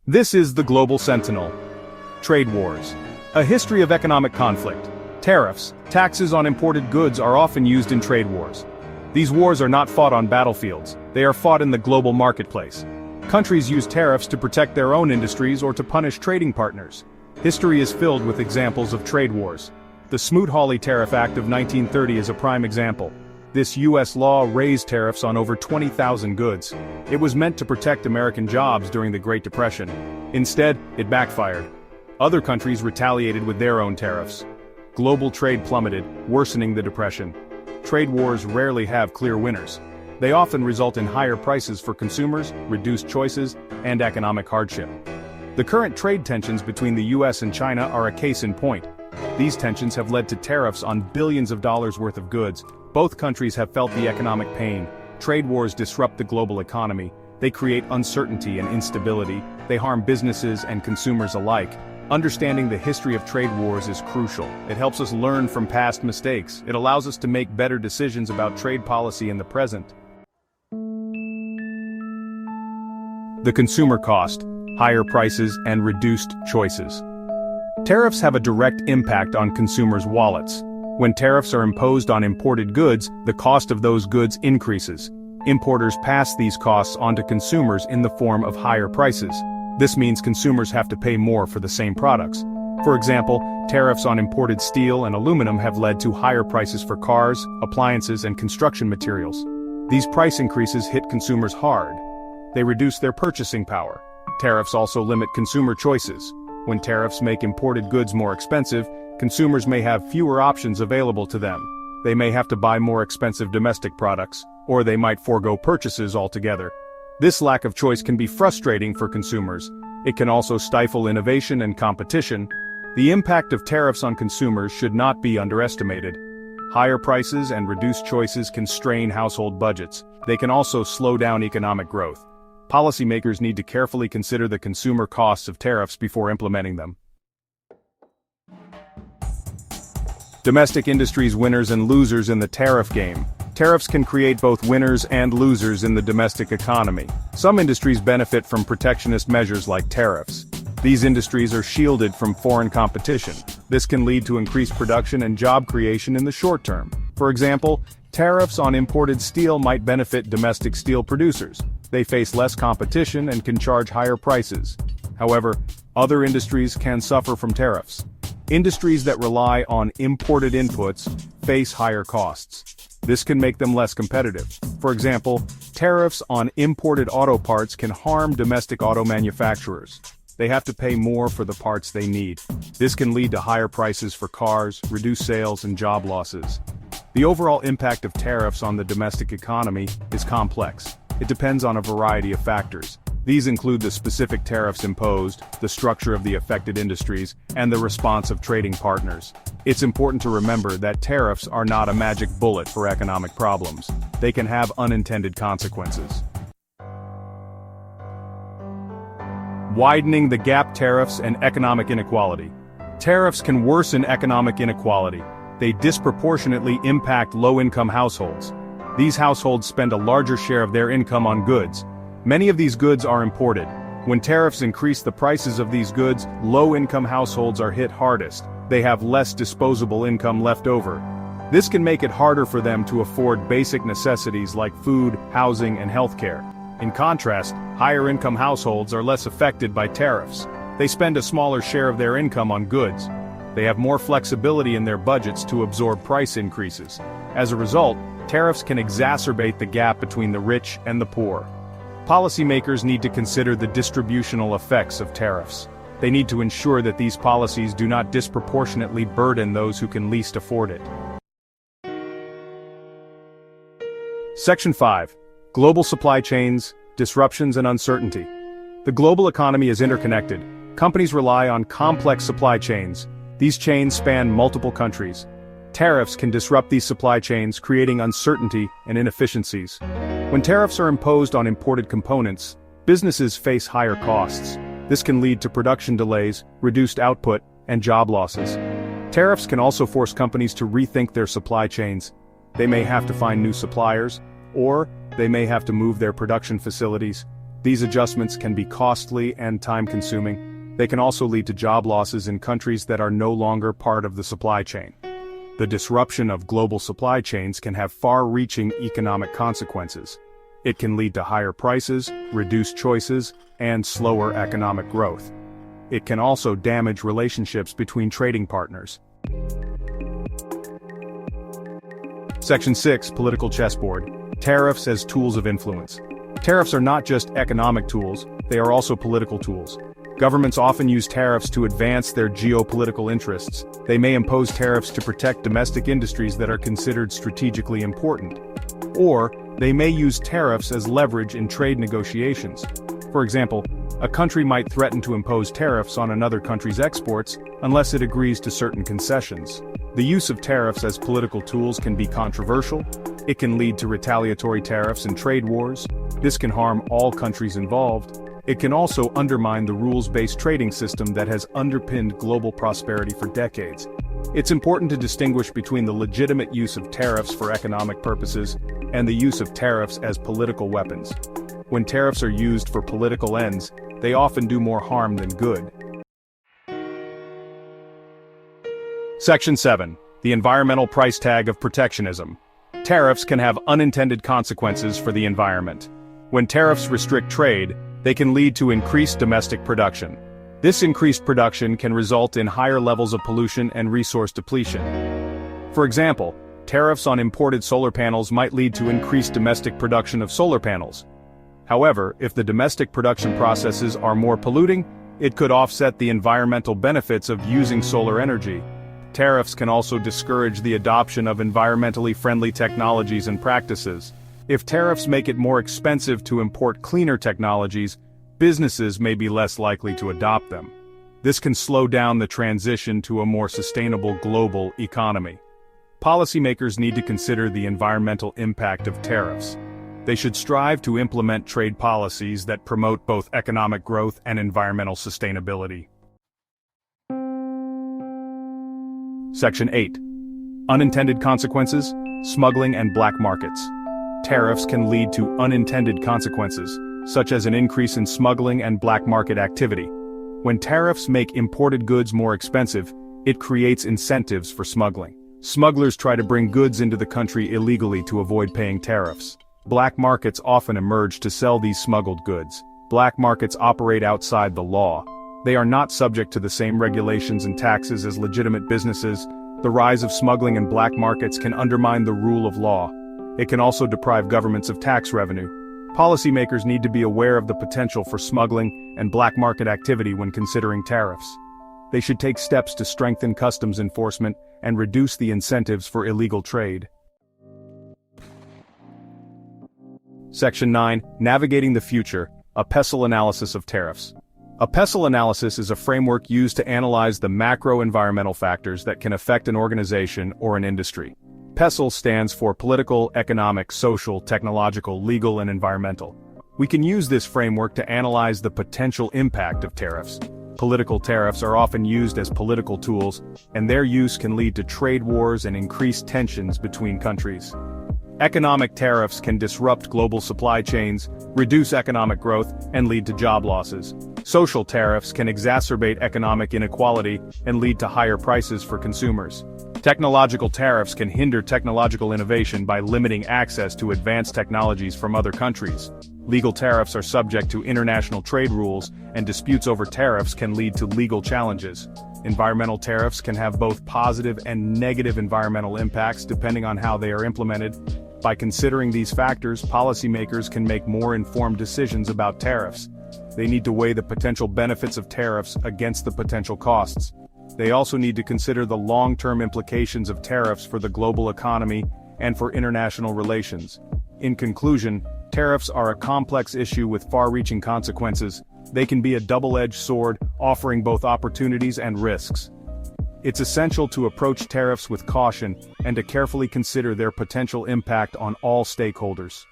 This is the Global Sentinel. Trade wars. A history of economic conflict. Tariffs, taxes on imported goods are often used in trade wars. These wars are not fought on battlefields, they are fought in the global marketplace. Countries use tariffs to protect their own industries or to punish trading partners. History is filled with examples of trade wars. The Smoot-Hawley Tariff Act of 1930 is a prime example. This U.S. law raised tariffs on over 20,000 goods. It was meant to protect American jobs during the Great Depression. Instead, it backfired. Other countries retaliated with their own tariffs. Global trade plummeted, worsening the depression. Trade wars rarely have clear winners. They often result in higher prices for consumers, reduced choices, and economic hardship. The current trade tensions between the U.S. and China are a case in point. These tensions have led to tariffs on billions of dollars worth of goods. Both countries have felt the economic pain. Trade wars disrupt the global economy. They create uncertainty and instability. They harm businesses and consumers alike. Understanding the history of trade wars is crucial. It helps us learn from past mistakes. It allows us to make better decisions about trade policy in the present. The consumer cost, higher prices and reduced choices. Tariffs have a direct impact on consumers' wallets. When tariffs are imposed on imported goods, the cost of those goods increases. Importers pass these costs on to consumers in the form of higher prices. This means consumers have to pay more for the same products. For example, tariffs on imported steel and aluminum have led to higher prices for cars, appliances, and construction materials. These price increases hit consumers hard. They reduce their purchasing power. Tariffs also limit consumer choices. When tariffs make imported goods more expensive, consumers may have fewer options available to them. They may have to buy more expensive domestic products, or they might forego purchases altogether. This lack of choice can be frustrating for consumers. It can also stifle innovation and competition. The impact of tariffs on consumers should not be underestimated. Higher prices and reduced choices can strain household budgets. They can also slow down economic growth. Policymakers need to carefully consider the consumer costs of tariffs before implementing them. Domestic industries' winners and losers in the tariff game. Tariffs can create both winners and losers in the domestic economy. Some industries benefit from protectionist measures like tariffs. These industries are shielded from foreign competition. This can lead to increased production and job creation in the short term. For example, tariffs on imported steel might benefit domestic steel producers. They face less competition and can charge higher prices. However, other industries can suffer from tariffs. Industries that rely on imported inputs face higher costs. This can make them less competitive. For example, tariffs on imported auto parts can harm domestic auto manufacturers. They have to pay more for the parts they need. This can lead to higher prices for cars, reduced sales, and job losses. The overall impact of tariffs on the domestic economy is complex. It depends on a variety of factors. These include the specific tariffs imposed, the structure of the affected industries, and the response of trading partners. It's important to remember that tariffs are not a magic bullet for economic problems. They can have unintended consequences. Widening the gap. Tariffs and economic inequality. Tariffs can worsen economic inequality. They disproportionately impact low-income households. These households spend a larger share of their income on goods. Many of these goods are imported. When tariffs increase the prices of these goods, low-income households are hit hardest. They have less disposable income left over. This can make it harder for them to afford basic necessities like food, housing, and healthcare. In contrast, higher-income households are less affected by tariffs. They spend a smaller share of their income on goods. They have more flexibility in their budgets to absorb price increases. As a result, tariffs can exacerbate the gap between the rich and the poor. Policymakers need to consider the distributional effects of tariffs. They need to ensure that these policies do not disproportionately burden those who can least afford it. Section 5. Global supply chains, disruptions and uncertainty. The global economy is interconnected. Companies rely on complex supply chains. These chains span multiple countries. Tariffs can disrupt these supply chains, creating uncertainty and inefficiencies. When tariffs are imposed on imported components, businesses face higher costs. This can lead to production delays, reduced output, and job losses. Tariffs can also force companies to rethink their supply chains. They may have to find new suppliers, or they may have to move their production facilities. These adjustments can be costly and time-consuming. They can also lead to job losses in countries that are no longer part of the supply chain. The disruption of global supply chains can have far-reaching economic consequences. It can lead to higher prices, reduced choices, and slower economic growth. It can also damage relationships between trading partners. Section 6, Political Chessboard. Tariffs as tools of influence. Tariffs are not just economic tools, they are also political tools. Governments often use tariffs to advance their geopolitical interests. They may impose tariffs to protect domestic industries that are considered strategically important. Or, they may use tariffs as leverage in trade negotiations. For example, a country might threaten to impose tariffs on another country's exports unless it agrees to certain concessions. The use of tariffs as political tools can be controversial. It can lead to retaliatory tariffs and trade wars. This can harm all countries involved. It can also undermine the rules-based trading system that has underpinned global prosperity for decades. It's important to distinguish between the legitimate use of tariffs for economic purposes and the use of tariffs as political weapons. When tariffs are used for political ends, they often do more harm than good. Section 7. The environmental price tag of protectionism. Tariffs can have unintended consequences for the environment. When tariffs restrict trade, they can lead to increased domestic production. This increased production can result in higher levels of pollution and resource depletion. For example, tariffs on imported solar panels might lead to increased domestic production of solar panels. However, if the domestic production processes are more polluting, it could offset the environmental benefits of using solar energy. Tariffs can also discourage the adoption of environmentally friendly technologies and practices. If tariffs make it more expensive to import cleaner technologies, businesses may be less likely to adopt them. This can slow down the transition to a more sustainable global economy. Policymakers need to consider the environmental impact of tariffs. They should strive to implement trade policies that promote both economic growth and environmental sustainability. Section 8. Unintended consequences, smuggling and black markets. Tariffs can lead to unintended consequences, such as an increase in smuggling and black market activity. When tariffs make imported goods more expensive, it creates incentives for smuggling. Smugglers try to bring goods into the country illegally to avoid paying tariffs. Black markets often emerge to sell these smuggled goods. Black markets operate outside the law. They are not subject to the same regulations and taxes as legitimate businesses. The rise of smuggling and black markets can undermine the rule of law. It can also deprive governments of tax revenue. Policymakers need to be aware of the potential for smuggling and black market activity when considering tariffs. They should take steps to strengthen customs enforcement and reduce the incentives for illegal trade. Section 9. Navigating the Future, a PESTLE analysis of tariffs. A PESTLE analysis is a framework used to analyze the macro-environmental factors that can affect an organization or an industry. PESTLE stands for political, economic, social, technological, legal, and environmental. We can use this framework to analyze the potential impact of tariffs. Political tariffs are often used as political tools, and their use can lead to trade wars and increased tensions between countries. Economic tariffs can disrupt global supply chains, reduce economic growth, and lead to job losses. Social tariffs can exacerbate economic inequality and lead to higher prices for consumers. Technological tariffs can hinder technological innovation by limiting access to advanced technologies from other countries. Legal tariffs are subject to international trade rules, and disputes over tariffs can lead to legal challenges. Environmental tariffs can have both positive and negative environmental impacts depending on how they are implemented. By considering these factors, policymakers can make more informed decisions about tariffs. They need to weigh the potential benefits of tariffs against the potential costs. They also need to consider the long-term implications of tariffs for the global economy and for international relations. In conclusion, tariffs are a complex issue with far-reaching consequences. They can be a double-edged sword, offering both opportunities and risks. It's essential to approach tariffs with caution and to carefully consider their potential impact on all stakeholders.